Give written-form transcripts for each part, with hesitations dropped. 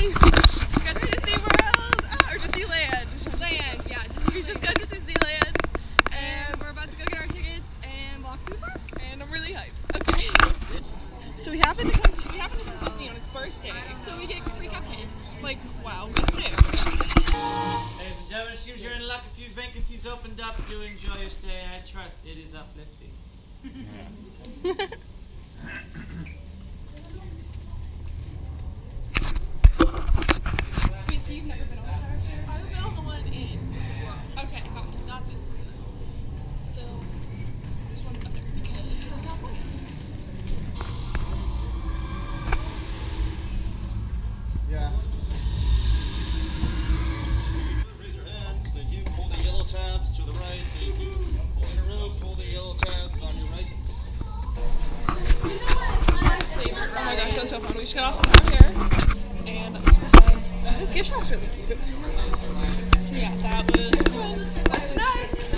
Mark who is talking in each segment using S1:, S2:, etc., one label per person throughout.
S1: life. Just got to Disney World, or Disneyland.
S2: Land, yeah.
S1: We just got to Disneyland,
S2: And we're about to go get our tickets and walk through the park.
S1: and I'm really hyped. Okay. So we happened to come to Disney on his birthday.
S2: So we get free cupcakes.
S1: Like, wow, we did.
S3: Ladies and gentlemen, it seems you're in luck. A few vacancies opened up. Do enjoy your stay. I trust it is uplifting.
S2: Wait, so you've never been on the Tower of Terror?
S1: I've been on the one in Disney World.
S2: Okay, gotcha.
S1: Not this one.
S2: Still, this one's better because it's in California.
S4: Yeah. Raise your hands. Thank you. Pull the yellow tabs to the right. Thank you. Pull in a row. Pull the yellow tabs on your right.
S1: Oh my gosh, that's so fun. We just got off the car here, and this gift shop's really cute. So yeah, that was fun.
S2: What's next?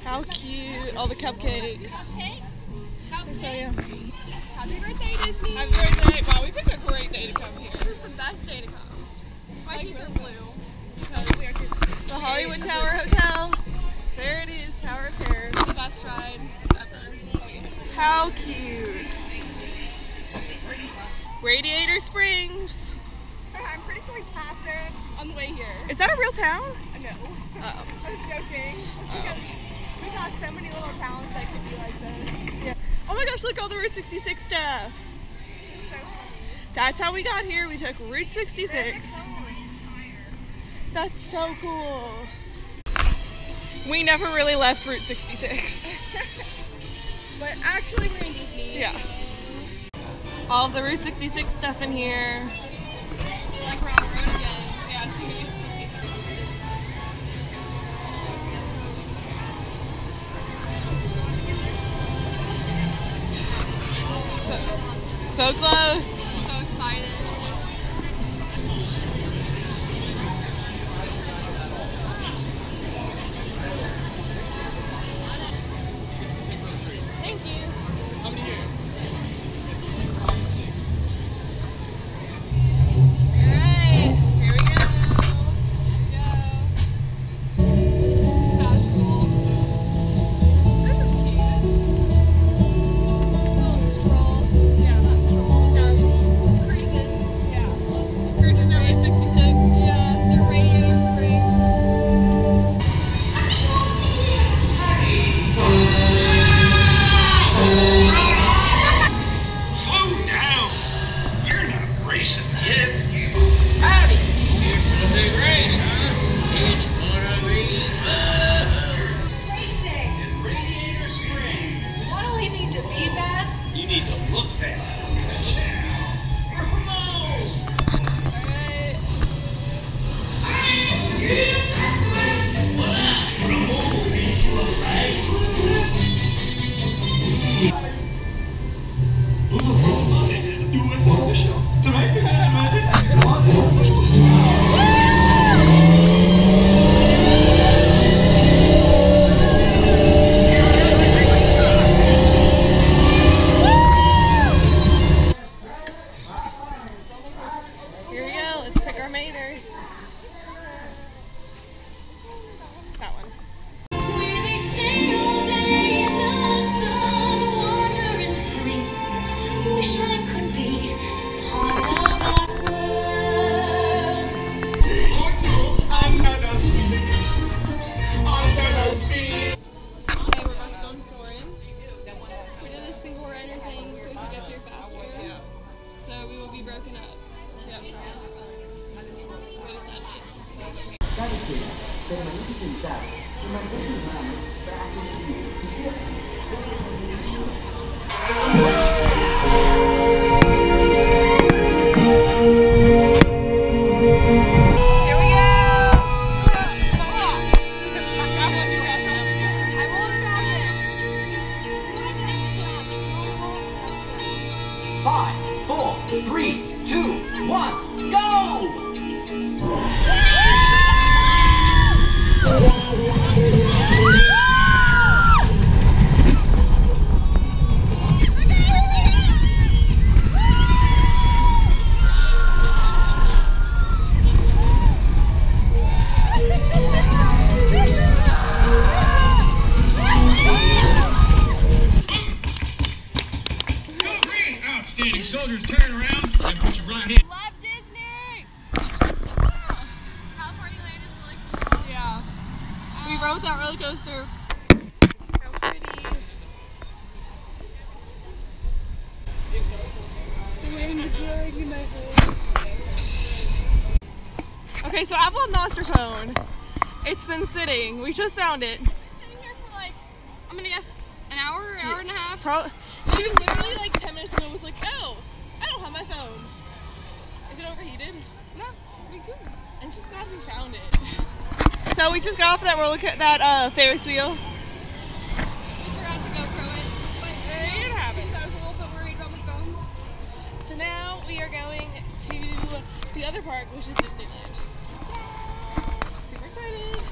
S1: How cute! All the cupcakes.
S2: Cupcakes.
S1: So yeah.
S2: Happy birthday, Disney.
S1: Happy birthday! Wow, we picked a great day to come here.
S2: This is the best day to come. My teeth are blue.
S1: The Hollywood Tower Hotel. There it is, Tower of Terror.
S2: The best ride ever.
S1: How cute! Radiator Springs.
S2: I'm pretty sure we passed there on the way here.
S1: Is that a real town?
S2: No.
S1: Oh.
S2: I was joking. Just because we got so many little towns that could be like this.
S1: Yeah. Oh my gosh, look, all the Route 66 stuff.
S2: This is so funny.
S1: That's how we got here. We took Route 66. That's so cool. We never really left Route 66.
S2: But actually we're in Disney.
S1: Yeah. All of the Route 66 stuff in here.
S2: Like we're on the road again.
S1: Yeah, seriously. So close.
S2: I'm so excited.
S1: Thank you.
S4: How many here?
S2: Alright.
S1: Here we go.
S2: Go. Casual.
S1: This is cute.
S2: This little stroll.
S1: Yeah.
S2: Not stroll.
S1: Casual.
S2: Cruising.
S1: Yeah. Cruising down Route 66.
S2: Yeah. The Radiator Springs.
S5: Slow down. You're not racing yet. Howdy. Here for the big race, huh? It's gonna be fun.
S6: Race day.
S5: In Radiator Springs.
S6: What do we need to be fast?
S5: You need to look fast. Come on.
S2: Alright.
S1: Here we go. Let's pick our mater. That one.
S6: Where they stay all day in the sun, wandering free. Wish I could be part of that world.
S2: Okay, we're about to go on Soarin'. We did this single rider thing so we could get there faster.
S1: Yeah.
S2: So we will be broken up.
S1: Yep.
S2: Really sad days.
S7: Cada cena permanece sentado y mantén tus manos, brazos y pies y cuerpo.
S1: Here we go.
S2: I won't stop it.
S7: 5, 4, 3, 2, 1, go!
S5: turn around and put your right hand.
S2: Love Disney! California Land is really cool.
S1: Yeah. We rode that roller coaster. How pretty. The wind's blowing in my face. Okay, so Apple lost her phone. It's been sitting. We just found it.
S2: Sitting here for like, I'm gonna guess, an hour and a half.
S1: She literally like 10 minutes ago was like, oh, I don't have my phone. Is it overheated?
S2: No, we good.
S1: I'm just glad we found it. So we just got off that Ferris wheel.
S2: We forgot to GoPro it, but
S1: It happens.
S2: I was a little bit worried about my phone.
S1: So now we are going to the other park, which is Disneyland. Super excited.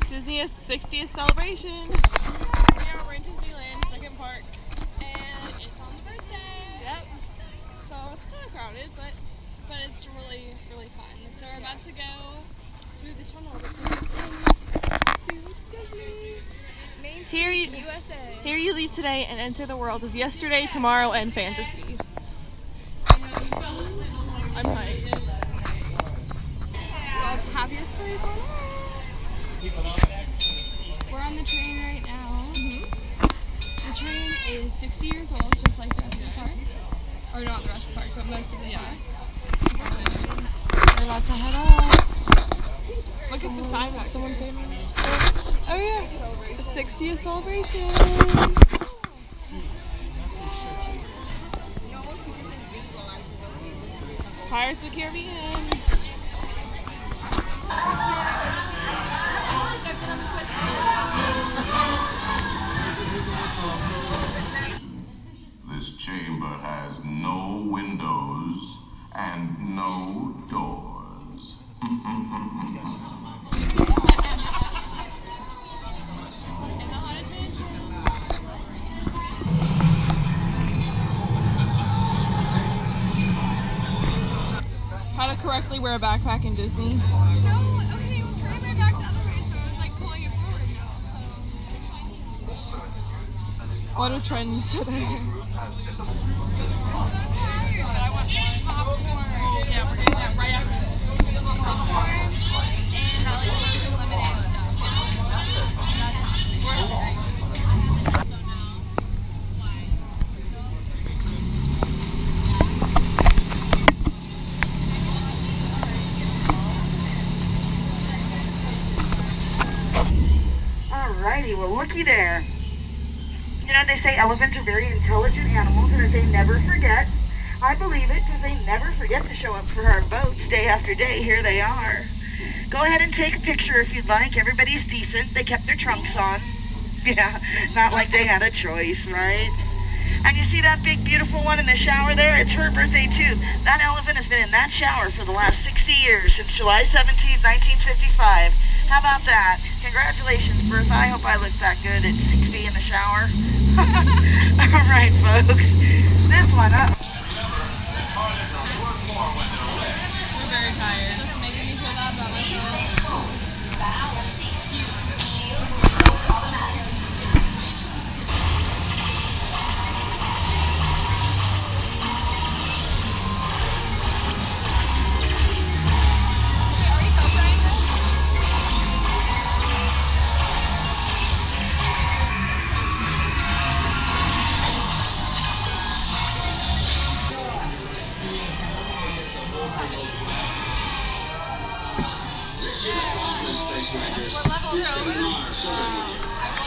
S1: Disney's 60th celebration. Yeah, we're in Disneyland, second park.
S2: And it's on the birthday.
S1: Yep. So it's kind of crowded, but
S2: It's really, really fun. So we're about to go
S1: through the tunnel that takes us into Disney.
S2: Main
S1: Here
S2: Street,
S1: you,
S2: USA.
S1: here you leave today and enter the world of yesterday, tomorrow, and fantasy. I'm hyped.
S2: World's happiest place on earth. We're on the train right now. The train is 60 years old, just like the rest of the park. Or not the rest of the park, but most of the park. We're about to head up.
S1: Look at the sign back.
S2: Someone famous. Oh yeah, the 60th celebration.
S1: Pirates of the Caribbean.
S8: This chamber has no windows and no doors.
S2: In the Haunted Mansion.
S1: How to correctly wear a backpack in Disney.
S2: No, okay, it was turning my back the other way, so I was like pulling it forward now, so.
S1: What are trends today?
S2: I'm so tired, but I want popcorn.
S1: Yeah, we're getting that right after this.
S2: Popcorn and that like frozen lemonade stuff. That's happening.
S9: Alrighty, well looky there. You know, they say elephants are very intelligent animals and that they never forget. I believe it because they never forget to show up for our boats day after day. Here they are. Go ahead and take a picture if you'd like. Everybody's decent. They kept their trunks on. Yeah, not like they had a choice, right? And you see that big beautiful one in the shower there? It's her birthday too. That elephant has been in that shower for the last 60 years, since July 17, 1955. How about that? Congratulations, Bertha. I hope I look that good at 60 in the shower. All right, folks. This one up.
S1: We're very tired.
S2: Just making me feel bad about myself.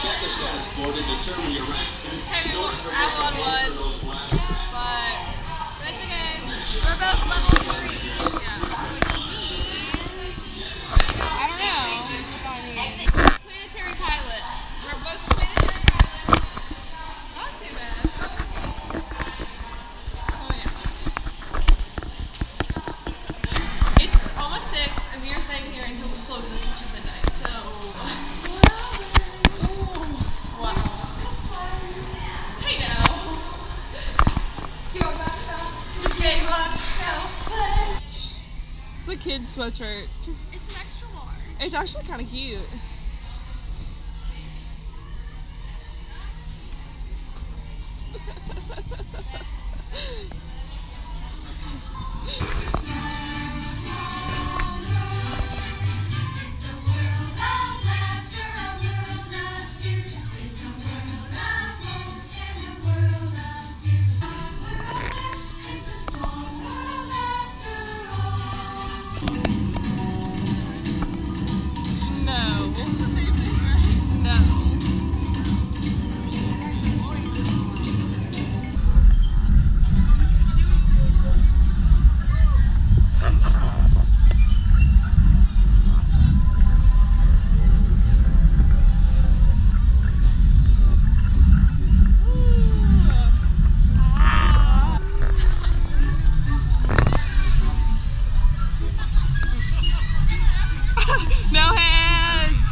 S5: Check the status board to determine your rank.
S1: I'm on one, but
S2: That's okay. We're both level 3. Which means, I don't know. Planetary pilot. We're both planetary pilots.
S1: not too bad. Oh yeah. It's almost 6, and we are staying here until it closes, which is midnight. So, wow. Hey now. It's a kid's sweatshirt.
S2: It's an extra large.
S1: It's actually kind of cute. No. It's the same thing, right? No. No hands!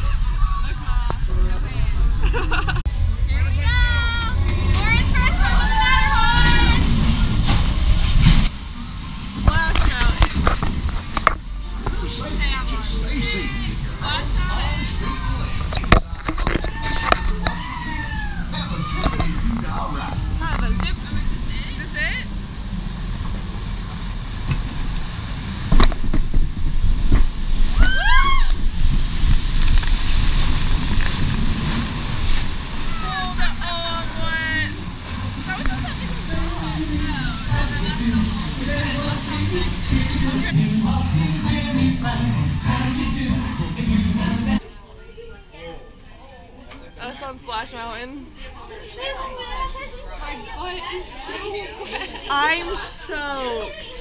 S2: Look, Mom, no hands. Here we go! Lauren's first time on the Matterhorn!
S1: Splash Mountain. Splash Mountain. Have a zip. Is this it? Us on Splash Mountain.
S2: My butt is so wet.
S1: I'm soaked.